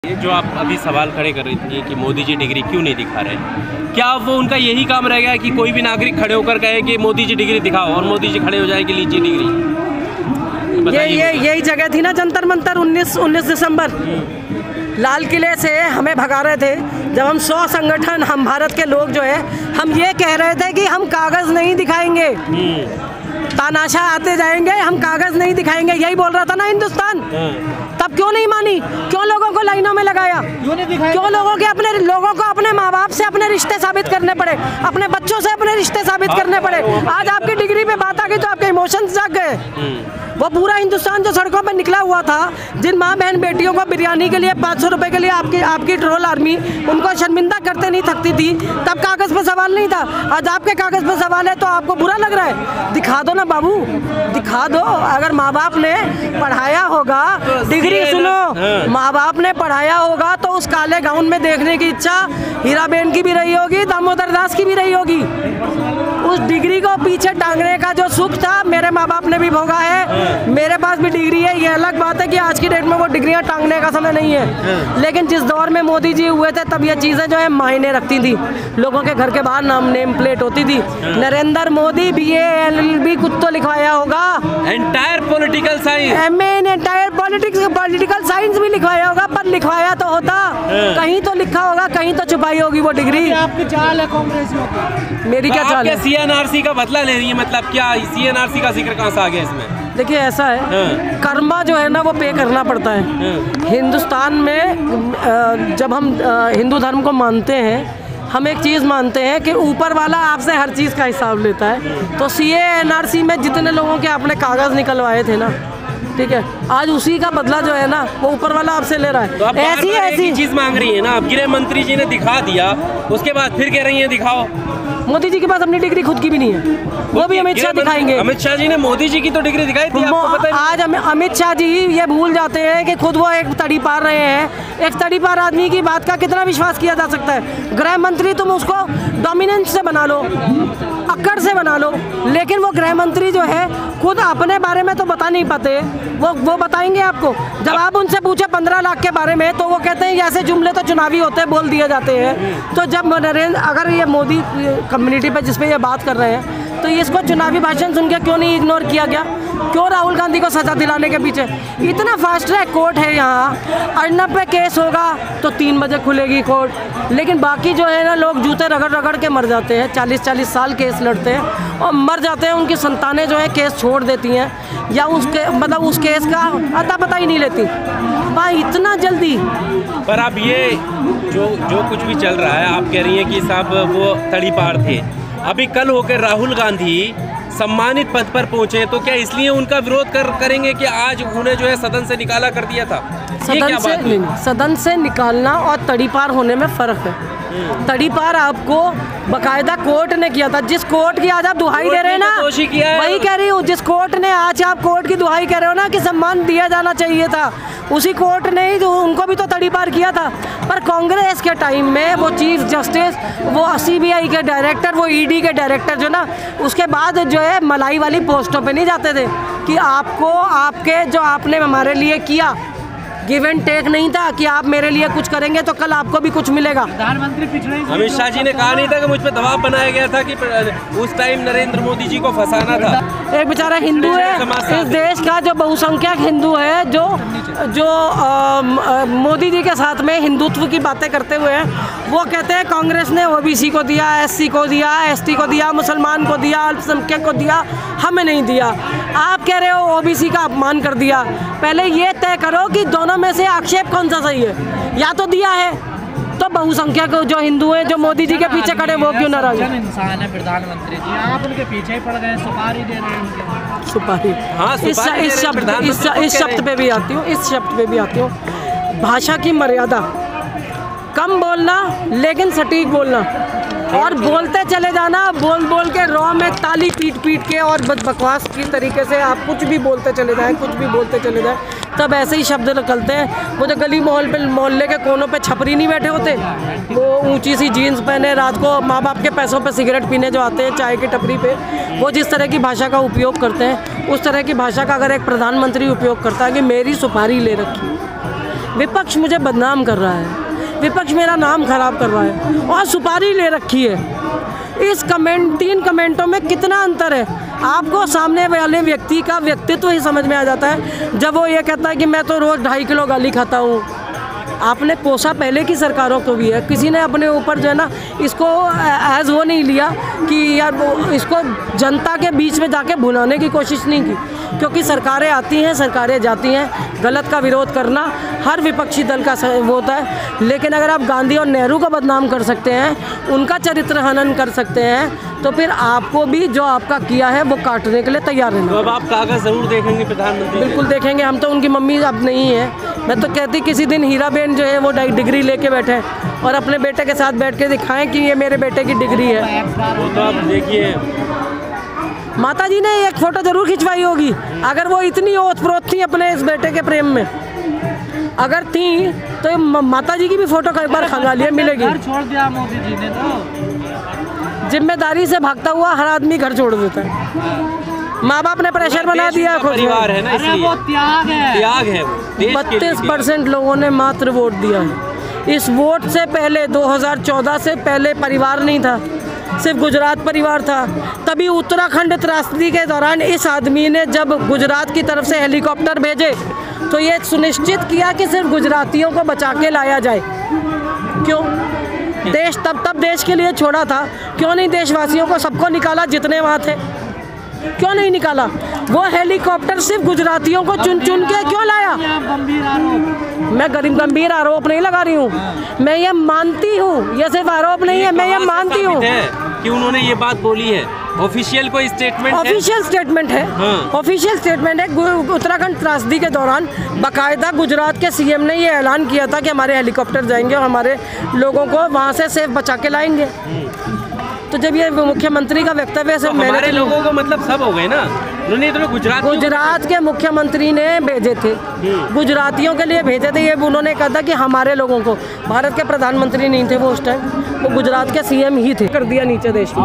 ये जो आप अभी सवाल खड़े कर रही थी कि मोदी जी डिग्री क्यों नहीं दिखा रहे, क्या वो उनका यही काम रह गया कि कोई भी नागरिक खड़े होकर कहे कि मोदी जी डिग्री दिखाओ और मोदी जी खड़े हो जाए कि लीजिए डिग्री? यही जगह थी ना जंतर मंतर 19 दिसंबर। लाल किले से हमें भगा रहे थे जब हम 100 संगठन, हम भारत के लोग जो है, हम ये कह रहे थे कि हम कागज़ नहीं दिखाएंगे, तानाशाह आते जाएंगे, हम कागज़ नहीं दिखाएंगे, यही बोल रहा था ना हिंदुस्तान। तब क्यों नहीं मानी? क्यों लोगों को लाइनों में लगाया? क्यों लोगों को अपने माँ बाप से अपने रिश्ते साबित करने पड़े, अपने बच्चों से अपने रिश्ते साबित करने पड़े? आज आपकी डिग्री पे बात आ गई तो आपके इमोशंस जाग गए। वो पूरा हिंदुस्तान जो सड़कों पे निकला हुआ था, जिन माँ बहन बेटियों को बिरयानी के लिए 500 रुपए के लिए आपकी ट्रोल आर्मी उनको शर्मिंदा करते नहीं थकती थी, तब कागज़ पे सवाल नहीं था। आज आपके कागज़ पे सवाल है तो आपको बुरा लग रहा है। दिखा दो ना बाबू, दिखा दो। अगर माँ बाप ने पढ़ाया होगा, डिग्री सुनो, माँ बाप ने पढ़ाया होगा तो उस काले गाउन में देखने की इच्छा हीराबेन की भी रही होगी, दामोदर दास की भी रही होगी। उस डिग्री को पीछे टांगने का जो सुख था मेरे माँ बाप ने भी भोगा है। मेरे पास भी डिग्री है, ये अलग बात है कि आज की डेट में वो डिग्रियां टांगने का समय नहीं है, लेकिन जिस दौर में मोदी जी हुए थे तब ये चीज़ें जो है मायने रखती थी। लोगों के घर के बाहर नेम प्लेट होती थी, नरेंद्र मोदी BA LLB कुछ तो लिखवाया होगा, entire political science, MA entire political science भी लिखवाया होगा, पर लिखवाया तो होता, कहीं तो लिखा होगा, कहीं तो छुपाई होगी वो डिग्री। आपकी चाल है कांग्रेस में? मेरी क्या चाल है? CNRC का बदला ले रही है, मतलब क्या CNRC का जिक्र कहाँ से आ गया इसमें? देखिए ऐसा है, कर्मा जो है ना वो पे करना पड़ता है। हिंदुस्तान में जब हम हिंदू धर्म को मानते हैं, हम एक चीज़ मानते हैं कि ऊपर वाला आपसे हर चीज़ का हिसाब लेता है। तो CA NRC में जितने लोगों के आपने कागज़ निकलवाए थे ना, ठीक है, आज उसी का बदला जो है ना वो ऊपर वाला आपसे ले रहा है। तो ऐसी चीज़ मांग रही है ना, अब गृह मंत्री जी ने दिखा दिया, उसके बाद फिर कह रही है दिखाओ। मोदी जी के पास अपनी डिग्री खुद की भी नहीं है, वो भी अमित शाह दिखाएंगे। अमित शाह जी ने मोदी जी की तो डिग्री दिखाई थी, आपको पता है? आज अमित शाह जी ये भूल जाते हैं कि खुद वो एक तड़ी पार रहे हैं। एक तड़ी पार आदमी की बात का कितना विश्वास किया जा सकता है? गृह मंत्री तुम उसको डोमिनेंस से बना लो, अक्कड़ से बना लो, लेकिन वो गृह मंत्री जो है खुद अपने बारे में तो बता नहीं पाते। वो बताएंगे आपको। जब आप उनसे पूछे 15 लाख के बारे में तो वो कहते हैं ऐसे जुमले तो चुनावी होते हैं, बोल दिए जाते हैं। तो जब अगर ये मोदी कम्युनिटी पे जिस पे ये बात कर रहे हैं तो इसको चुनावी भाषण सुन के क्यों नहीं इग्नोर किया गया? क्यों राहुल गांधी को सजा दिलाने के पीछे इतना फास्ट ट्रैक कोर्ट है? यहाँ अर्नब पे केस होगा तो 3 बजे खुलेगी कोर्ट, लेकिन बाकी जो है ना लोग जूते रगड़ रगड़ के मर जाते हैं, 40-40 साल केस लड़ते हैं और मर जाते हैं। उनकी संतानें जो है केस छोड़ देती हैं या उस केस का अता पता ही नहीं लेती। भाई इतना जल्दी। पर अब ये जो कुछ भी चल रहा है, आप कह रही हैं कि साहब वो तड़ी पार थे, अभी कल होकर राहुल गांधी सम्मानित पद पर पहुंचे, तो क्या इसलिए उनका विरोध करेंगे कि आज उन्हें जो है सदन से निकाला कर दिया था? सदन से निकालना और तड़ी पार होने में फ़र्क है। तड़ी पार आपको बकायदा कोर्ट ने किया था, जिस कोर्ट की आज आप दुहाई दे रहे हैं ना, वही कह रही हूँ, जिस कोर्ट ने आज आप कोर्ट की दुहाई कह रहे हो ना कि सम्मान दिया जाना चाहिए था, उसी कोर्ट ने ही तो उनको भी तो तड़ी पार किया था। पर कांग्रेस के टाइम में वो चीफ जस्टिस, वो CBI के डायरेक्टर, वो ED के डायरेक्टर जो ना, उसके बाद जो है मलाई वाली पोस्टों पे नहीं जाते थे कि आपके जो आपने हमारे लिए किया, गिव एंड टेक नहीं था कि आप मेरे लिए कुछ करेंगे तो कल आपको भी कुछ मिलेगा। प्रधानमंत्री पिछले अमित शाह जी ने कहा नहीं था कि मुझ पे दबाव बनाया गया था कि उस टाइम नरेंद्र मोदी जी को फंसाना था? एक बेचारा हिंदू है, इस देश का जो बहुसंख्यक हिंदू है, जो मोदी जी के साथ में हिंदुत्व की बातें करते हुए वो कहते हैं कांग्रेस ने OBC को दिया, SC को दिया, ST को दिया, मुसलमान को दिया, अल्पसंख्यक को दिया, हमें नहीं दिया। आप कह रहे हो OBC का अपमान कर दिया। पहले ये तय करो कि दोनों में से आक्षेप कौन सा सही है। या तो दिया है तो बहुसंख्यक जो हिंदू हैं जो मोदी जी के पीछे खड़े वो क्यों नाराज हैं? इंसान है प्रधानमंत्री जी, आप उनके पीछे ही पड़ गए, सुपारी दे रहे हैं। सुपारी, हाँ, इस शब्द पे भी आती हूँ, भाषा की मर्यादा, कम बोलना लेकिन सटीक बोलना, और बोलते चले जाना, बोल के रॉ में ताली पीट के और बकवास की तरीके से आप कुछ भी बोलते चले जाएं, तब ऐसे ही शब्द निकलते हैं। वो जो गली मोहल्ले के कोनों पे छपरी नहीं बैठे होते, वो ऊंची सी जीन्स पहने रात को माँ बाप के पैसों पे सिगरेट पीने जो आते हैं चाय की टपरी पे, वो जिस तरह की भाषा का उपयोग करते हैं, उस तरह की भाषा का अगर एक प्रधानमंत्री उपयोग करता है कि मेरी सुपारी ले रखी, विपक्ष मुझे बदनाम कर रहा है, विपक्ष मेरा नाम खराब कर रहा है और सुपारी ले रखी है। इस कमेंट 3 कमेंटों में कितना अंतर है, आपको सामने वाले व्यक्ति का व्यक्तित्व ही समझ में आ जाता है जब वो ये कहता है कि मैं तो रोज़ 2.5 किलो गाली खाता हूँ। आपने कोसा पहले की सरकारों को भी है, किसी ने अपने ऊपर जो है ना इसको एज वो नहीं लिया कि यार वो इसको जनता के बीच में जाके भुलाने की कोशिश नहीं की, क्योंकि सरकारें आती हैं सरकारें जाती हैं, गलत का विरोध करना हर विपक्षी दल का वो होता है। लेकिन अगर आप गांधी और नेहरू को बदनाम कर सकते हैं, उनका चरित्र हनन कर सकते हैं, तो फिर आपको भी जो आपका किया है वो काटने के लिए तैयार रहना। तो अब आप कागज़ ज़रूर देखेंगे प्रधानमंत्री? बिल्कुल देखेंगे, हम तो उनकी मम्मी अब नहीं है। मैं तो कहती किसी दिन हीराबेन जो है वो डिग्री लेके बैठे और अपने बेटे के साथ बैठ के दिखाएं कि ये मेरे बेटे की डिग्री है। वो तो आप देखिए, माता जी ने एक फ़ोटो ज़रूर खिंचवाई होगी, अगर वो इतनी ओत-प्रोत थी अपने इस बेटे के प्रेम में, अगर थी तो माता जी की भी फ़ोटो कई बार खंगालिए मिलेगी। घर छोड़ दिया मोदी जी ने, तो जिम्मेदारी से भागता हुआ हर आदमी घर छोड़ देता है। माँ बाप ने प्रेशर बना दिया, परिवार है ना, अरे वो त्याग है वो देश के लिए 32% लोगों ने मात्र वोट दिया है। इस वोट से पहले 2014 से पहले परिवार नहीं था, सिर्फ गुजरात परिवार था। तभी उत्तराखंड त्रासदी के दौरान इस आदमी ने जब गुजरात की तरफ से हेलीकॉप्टर भेजे तो ये सुनिश्चित किया कि सिर्फ गुजरातियों को बचा के लाया जाए। क्यों? देश तब देश के लिए छोड़ा था, क्यों नहीं देशवासियों को सबको निकाला जितने वहाँ थे? क्यों नहीं निकाला? वो हेलीकॉप्टर सिर्फ गुजरातियों को चुन चुन के क्यों लाया? गंभीर आरोप, मैं गंभीर आरोप नहीं लगा रही हूँ, मैं ये मानती हूँ, ये सिर्फ आरोप नहीं है, मैं ये मानती हूँ कि उन्होंने ये बात बोली है। ऑफिशियल कोई स्टेटमेंट है? ऑफिशियल स्टेटमेंट है, ऑफिशियल स्टेटमेंट है। उत्तराखंड त्रासदी के दौरान बाकायदा गुजरात के सीएम ने ये ऐलान किया था कि हमारे हेलीकॉप्टर जाएंगे और हमारे लोगों को वहाँ से सेफ बचा के लाएंगे। तो जब ये मुख्यमंत्री का वक्तव्य है, हमारे लोगों को मतलब सब हो गए ना, उन्होंने तो गुजरात के मुख्यमंत्री ने भेजे थे, गुजरातियों के लिए भेजे थे। ये उन्होंने कहा था कि हमारे लोगों को, भारत के प्रधानमंत्री नहीं थे वो उस टाइम, वो गुजरात के सीएम ही थे। कर दिया नीचे देश को,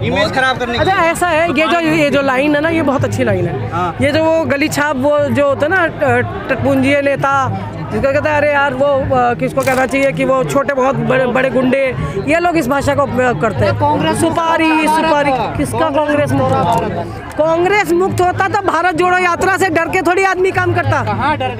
इमेज खराब करने। अच्छा ऐसा है, ये जो लाइन है ना, ये बहुत अच्छी लाइन है। ये जो वो गली छाप वो जो होता है ना टटपुंजिए नेता, जिसको कहता है अरे यार वो किसको कहना चाहिए कि वो छोटे बहुत बड़े गुंडे, ये लोग इस भाषा का उपयोग करते हैं। सुपारी किसका कांग्रेस मुक्त? कांग्रेस मुक्त होता तो भारत जोड़ो यात्रा से डर के थोड़ी आदमी काम करता।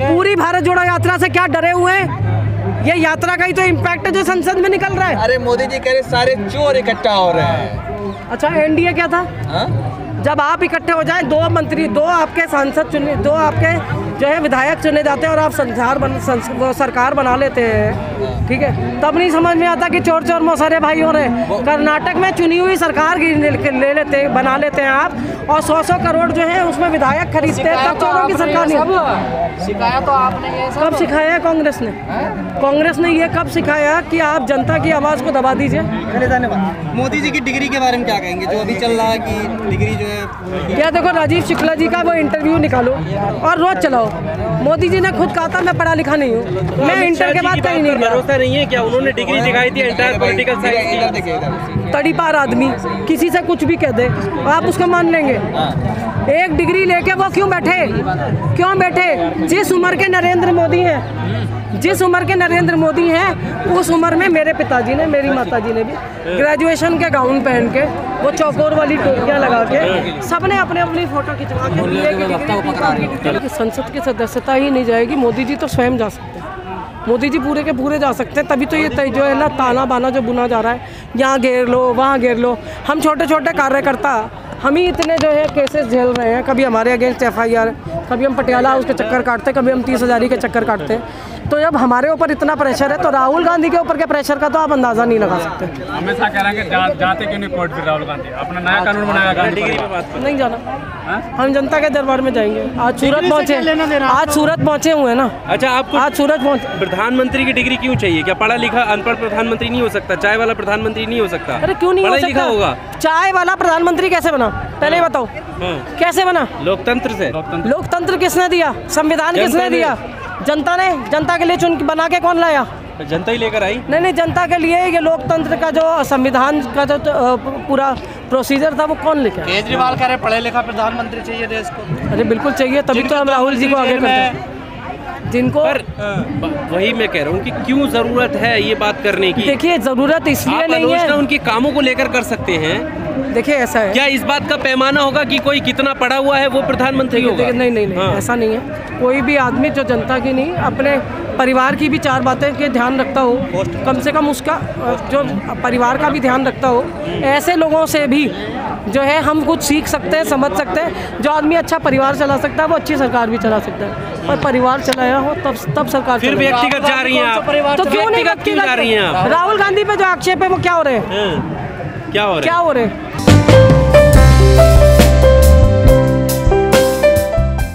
पूरी भारत जोड़ो यात्रा से क्या डरे हुए हैं? ये यात्रा का ही तो इम्पैक्ट है जो संसद में निकल रहा है। अरे मोदी जी कह रहे सारे चोर इकट्ठा हो रहे हैं। अच्छा एनडीए क्या था? जब आप इकट्ठे हो जाएं, 2 मंत्री, 2 आपके सांसद चुने, 2 आपके जो है विधायक चुने जाते हैं और आप सरकार बना लेते हैं, ठीक है? तब नहीं समझ में आता कि चोर चोर मौसारे भाई हो रहे हैं। कर्नाटक में चुनी हुई सरकार बना लेते हैं आप, और 100 करोड़ जो है उसमें विधायक खरीदते हैं, तब चोरों की सरकार नहीं। सिखाया तो आपने ये कब सिखाया कांग्रेस ने? कांग्रेस ने ये कब सिखाया कि आप जनता की आवाज़ को दबा दीजिए? धन्यवाद। मोदी जी की डिग्री के बारे में क्या कहेंगे, जो अभी चल रहा है कि डिग्री जो है? क्या देखो, राजीव शुक्ला जी का वो इंटरव्यू निकालो और रोज चलाओ। मोदी जी ने खुद कहा था मैं पढ़ा लिखा नहीं हूँ, मैं इंटर के बाद कहीं नहीं गया। भरोसा नहीं है क्या? उन्होंने डिग्री दिखाई थी एंटायर पॉलिटिकल साइंस की। तड़ी पार आदमी किसी से कुछ भी कह दे, आप उसको मान लेंगे? एक डिग्री लेके वो क्यों बैठे? जिस उम्र के नरेंद्र मोदी हैं, जिस उम्र के नरेंद्र मोदी हैं, उस उम्र में मेरे पिताजी ने, मेरी माताजी ने भी ग्रेजुएशन के गाउन पहन के, वो चौकोर वाली टोपियाँ लगा के, सबने अपनी फोटो खिंचवा के। संसद की सदस्यता ही नहीं जाएगी, मोदी जी तो स्वयं जा सकते हैं। मोदी जी पूरे के पूरे जा सकते हैं, तभी तो ये जो है ना ताना बाना जो बुना जा रहा है, यहाँ घेर लो वहाँ घेर लो। हम छोटे छोटे कार्यकर्ता, हम ही इतने जो है केसेस झेल रहे हैं। कभी हमारे अगेंस्ट FIR, कभी हम पटियाला उसके चक्कर काटते, कभी हम 30,000 के चक्कर काटते हैं। तो जब हमारे ऊपर इतना प्रेशर है, तो राहुल गांधी के ऊपर के प्रेशर का तो आप अंदाज़ा नहीं लगा सकते। हमेशा कह रहे हैं कि जाते क्यों नहीं कोर्ट फिर राहुल गांधी? अपना नया कानून बनाया, गांधी की बात नहीं जाना, हम जनता के दरबार में जाएंगे। आज सूरत पहुँचे हुए हैं ना। अच्छा, आपको आज सूरत पहुँचे। प्रधानमंत्री की डिग्री क्यों चाहिए? क्या पढ़ा लिखा अनपढ़ प्रधानमंत्री नहीं हो सकता? चाय वाला प्रधानमंत्री नहीं हो सकता? अरे क्यों नहीं हो सकता? लिखा होगा। चाय वाला प्रधानमंत्री कैसे बना, पहले बताओ? कैसे बना? लोकतंत्र से। लोकतंत्र किसने दिया? संविधान किसने दिया? जनता ने। जनता के लिए चुन बना के कौन लाया? जनता ही लेकर आई। नहीं, जनता के लिए ये लोकतंत्र का जो संविधान का जो पूरा प्रोसीजर था वो कौन लेकर? केजरीवाल कह रहे पढ़े लिखा प्रधानमंत्री चाहिए देश को। अरे बिल्कुल चाहिए, तभी तो हम राहुल जी को आगे करते हैं। जिनको पर वही मैं कह रहा हूँ कि क्यों जरूरत है ये बात करने की। देखिए ज़रूरत इसलिए आप नहीं आलोचना है, उनके कामों को लेकर कर सकते हैं। देखिए ऐसा है, क्या इस बात का पैमाना होगा कि कोई कितना पढ़ा हुआ है वो प्रधानमंत्री होगा? देखिए नहीं हाँ। ऐसा नहीं है। कोई भी आदमी जो जनता की नहीं, अपने परिवार की भी 4 बातें के ध्यान रखता हो, कम से कम उसका जो परिवार का भी ध्यान रखता हो, ऐसे लोगों से भी जो है हम कुछ सीख सकते हैं, समझ सकते हैं। जो आदमी अच्छा परिवार चला सकता है वो अच्छी सरकार भी चला सकता है, पर परिवार चलाया हो तब सरकार फिर चलाएगी। व्यक्तिगत जा रही हैं आप, तो क्यों नहीं व्यक्तिगत क्यों जा रही हैं आप? राहुल गांधी पे जो आक्षेप है वो क्या हो रहे हैं, क्या हो रहा है? क्या हो रहे हैं?